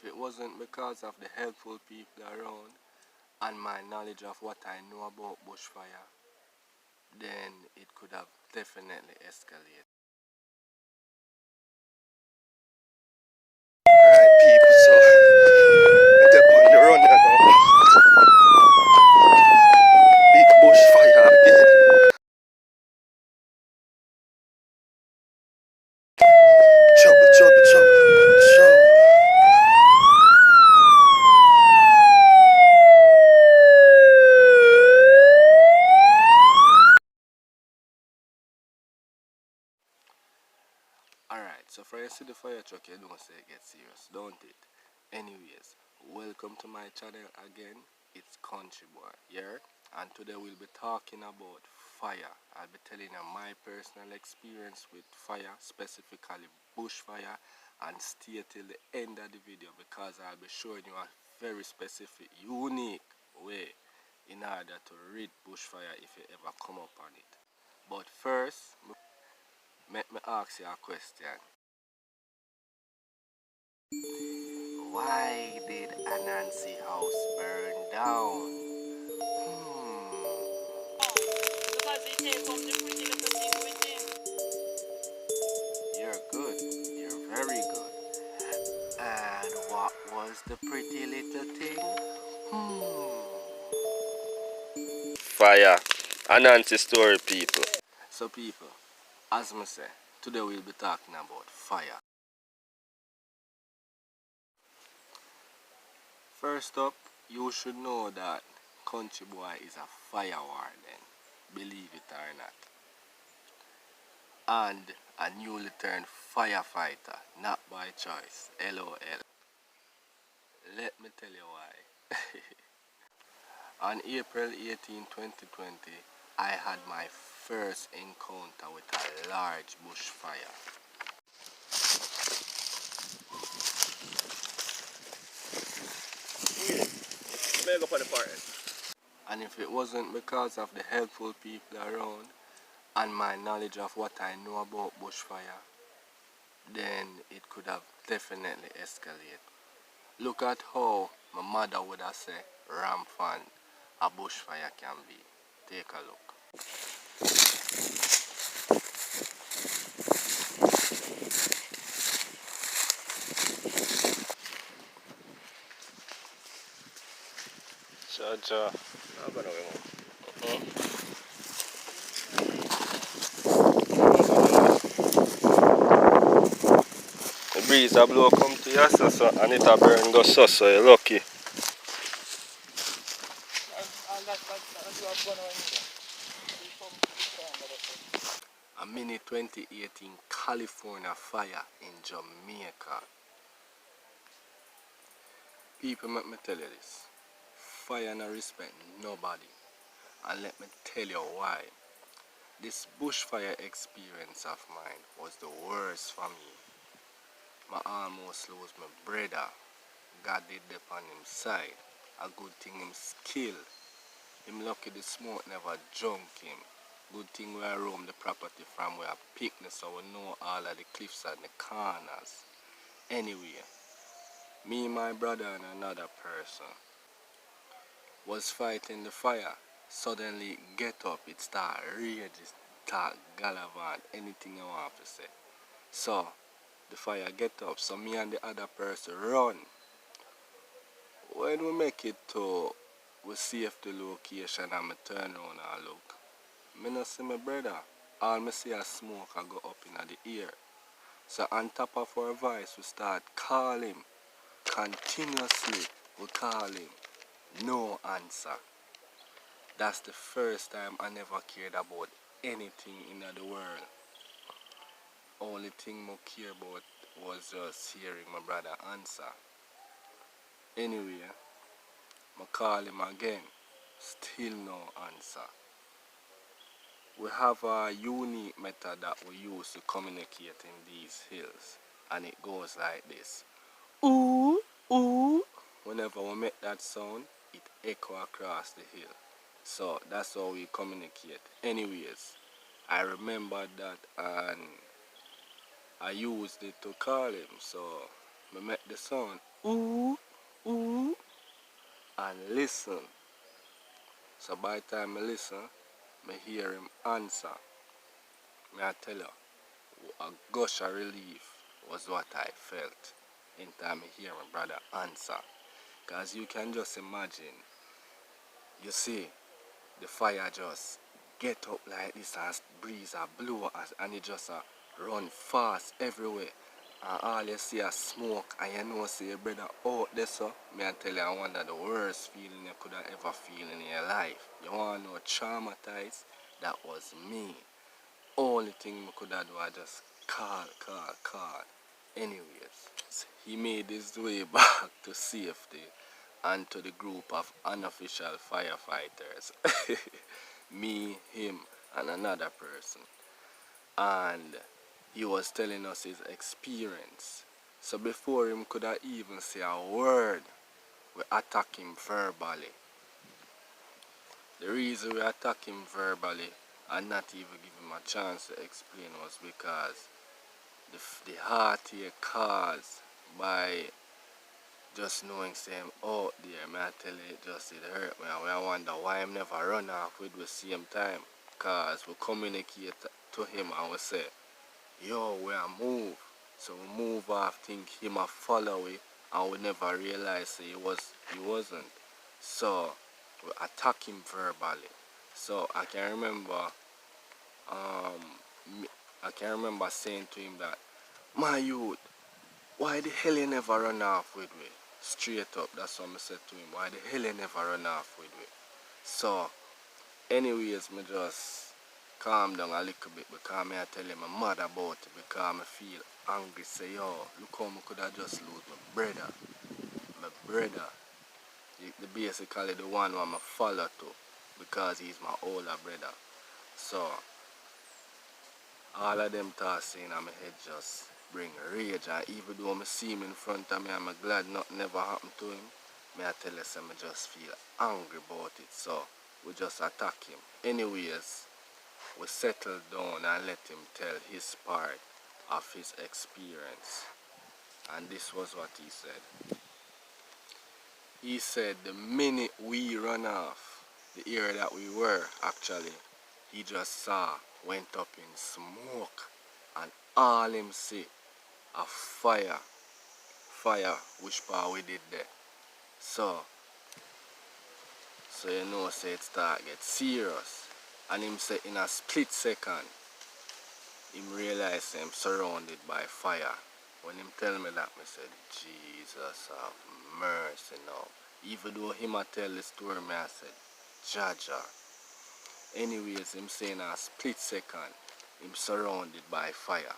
if it wasn't because of the helpful people around and my knowledge of what I know about bushfire, then it could have definitely escalated. Alright people, so step on the run now. Big bushfire again. Trouble, trouble, trouble, trouble. Alright, so for you see the fire truck, you don't say it gets serious, don't it? Anyways, welcome to my channel again. It's Kountry Boi, yeah? And today we'll be talking about fire. I'll be telling you my personal experience with fire, specifically bushfire, and stay till the end of the video because I'll be showing you a very specific, unique way in order to rid bushfire if you ever come up on it. But first, let me ask you a question. Why did Anancy house burn down? Because he take up the pretty little thing with him. You're good. You're very good. And what was the pretty little thing? Fire. Anancy Story, people. So people, as I say, today we'll be talking about fire. First up, you should know that Kountry Boi is a fire warden, believe it or not. And a newly turned firefighter, not by choice, LOL. Let me tell you why. On April 18, 2020, I had my first encounter with a large bushfire. And if it wasn't because of the helpful people around and my knowledge of what I know about bushfire, then it could have definitely escalated. Look at how my mother would have said rampant a bushfire can be. Take a look. Cha. The breeze a blow come to you so and it a burn go so you're lucky. A mini 2018 California fire in Jamaica. People, let me tell you this. Fire no respect nobody. And let me tell you why. This bushfire experience of mine was the worst for me. I almost lose my brother. God did dip on him side. A good thing him skill. Him lucky the smoke never junk him. Good thing we roam the property from where I picnic so we know all of the cliffs and the corners. Anyway, me, my brother and another person was fighting the fire. Suddenly get up, it start rage, start gallivant, anything you want to say. So the fire get up, so me and the other person run. When we make it to we safe the location and me turn around and look, me no see my brother. All me see a smoke and go up in the air. So on top of our voice we start call him. Continuously we call him. No answer. That's the first time I never cared about anything in the world. Only thing I care about was just hearing my brother answer. Anyway, I call him again. Still no answer. We have a unique method that we use to communicate in these hills. And it goes like this. Ooh, ooh. Whenever we make that sound, it echo across the hill. So that's how we communicate. Anyways, I remembered that and I used it to call him. So I make the sound. ooh, ooh, and listen. So by the time I listen, I hear him answer. May I tell you, a gush of relief was what I felt in time I hear my brother answer. Because you can just imagine, you see, the fire just get up like this as breeze a blow and it just run fast everywhere. And all you see is smoke and you know say your brother out there, so me I tell you, I wonder the worst feeling you could have ever feel in your life. You want to know traumatized? That was me. Only thing I could have do was just call. Anyways, he made his way back to safety and to the group of unofficial firefighters. Me, him, and another person. And he was telling us his experience. So before him could have even say a word, we attack him verbally. The reason we attack him verbally and not even give him a chance to explain was because the heartache caused by just knowing same out there, man, I tell you, it hurt me. And I wonder why I'm never run off with the same time. Cause we communicate to him and we say, yo, we are move. So we move off, think him a follow it, and we never realize he wasn't. So we attack him verbally. So I can remember saying to him that, my youth, why the hell you never run off with me? Straight up, that's what I said to him. Why the hell you never run off with me? So, anyways, me just calm down a little bit because I tell him my mother about it because I feel angry. Say, yo, look how I could have just lose my brother. My brother. Basically the one who I'm a follow to because he's my older brother. So, all of them thoughts in my head just bring rage, and even though I see him in front of me, I'm glad nothing ever happened to him. I tell you, I just feel angry about it, so we just attack him. Anyways, we settled down and let him tell his part of his experience. And this was what he said. He said the minute we run off, the area that we were actually, he just saw, went up in smoke, and all him see a fire which part we did there. So you know say it start get serious. And him say in a split second, him realize him surrounded by fire. When him tell me that, I said, Jesus have mercy now. Even though him a tell the story, I said, Jaja. Anyways, him say in a split second, him surrounded by fire.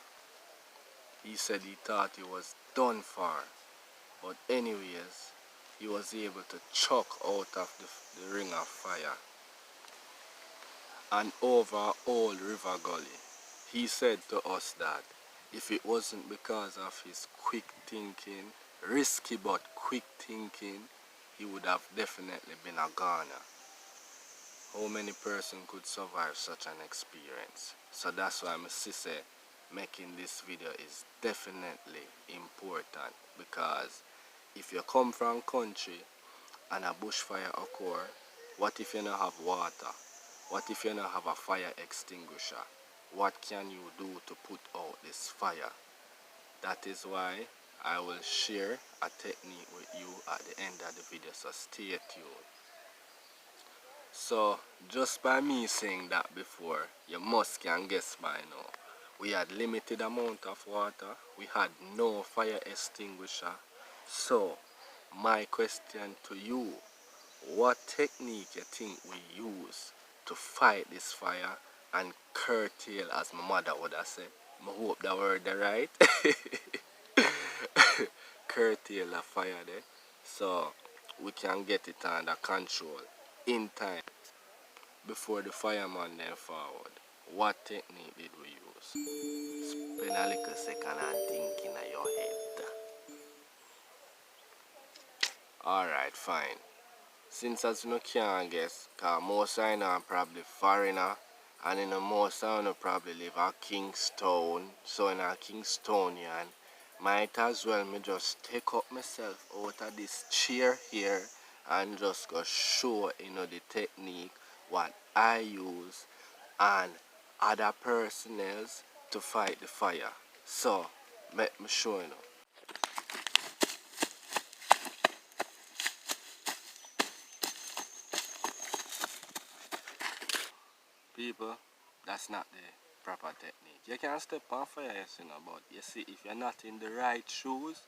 He said he thought he was done for. But anyways, he was able to chuck out of the ring of fire and over old river gully. He said to us that if it wasn't because of his quick thinking, risky but quick thinking, he would have definitely been a goner. How many person could survive such an experience? So that's why my sister making this video is definitely important, because if you come from country and a bushfire occur, what if you don't have water? What if you don't have a fire extinguisher? What can you do to put out this fire? That is why I will share a technique with you at the end of the video, so stay tuned. So just by me saying that before, you must can guess by now. We had limited amount of water, we had no fire extinguisher. So my question to you, what technique you think we use to fight this fire and curtail, as my mother would have said? I hope that word is right. Curtail the fire there, so we can get it under control in time before the fireman then forward. What technique did we use? Spend a little second and think in your head. Alright, fine. Since as you can't guess, because most I know are probably foreigner, and in the most I know probably live at Kingstown. So in a Kingstonian, might as well me just take up myself out of this chair here and just go show the technique what I use and other personnel to fight the fire. So let me show you. People, that's not the proper technique. You can step on fire, yes, but you see, if you're not in the right shoes,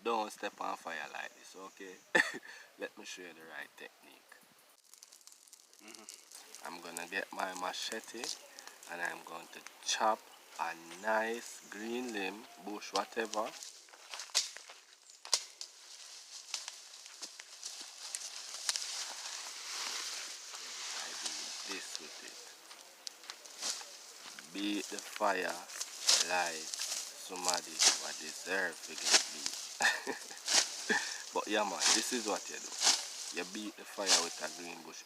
don't step on fire like this, okay? Let me show you the right technique. I'm gonna get my machete and I'm going to chop a nice green limb, bush, whatever. I do this with it. Beat the fire like somebody what deserve to get beat. But yeah man, this is what you do. You beat the fire with a green bush.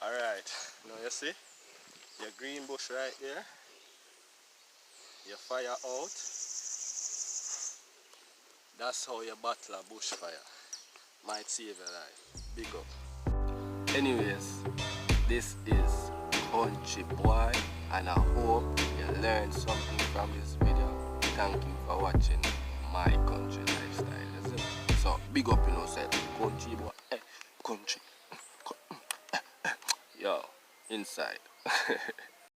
Alright, now you see your green bush right there. Your fire out. That's how you battle a bushfire. Might save your life. Big up. Anyways, this is Kountry Boi and I hope you learned something from this video. Thank you for watching my country lifestyle. Isn't it? So big up in yourself. Kountry Boi. Country. Yo, inside.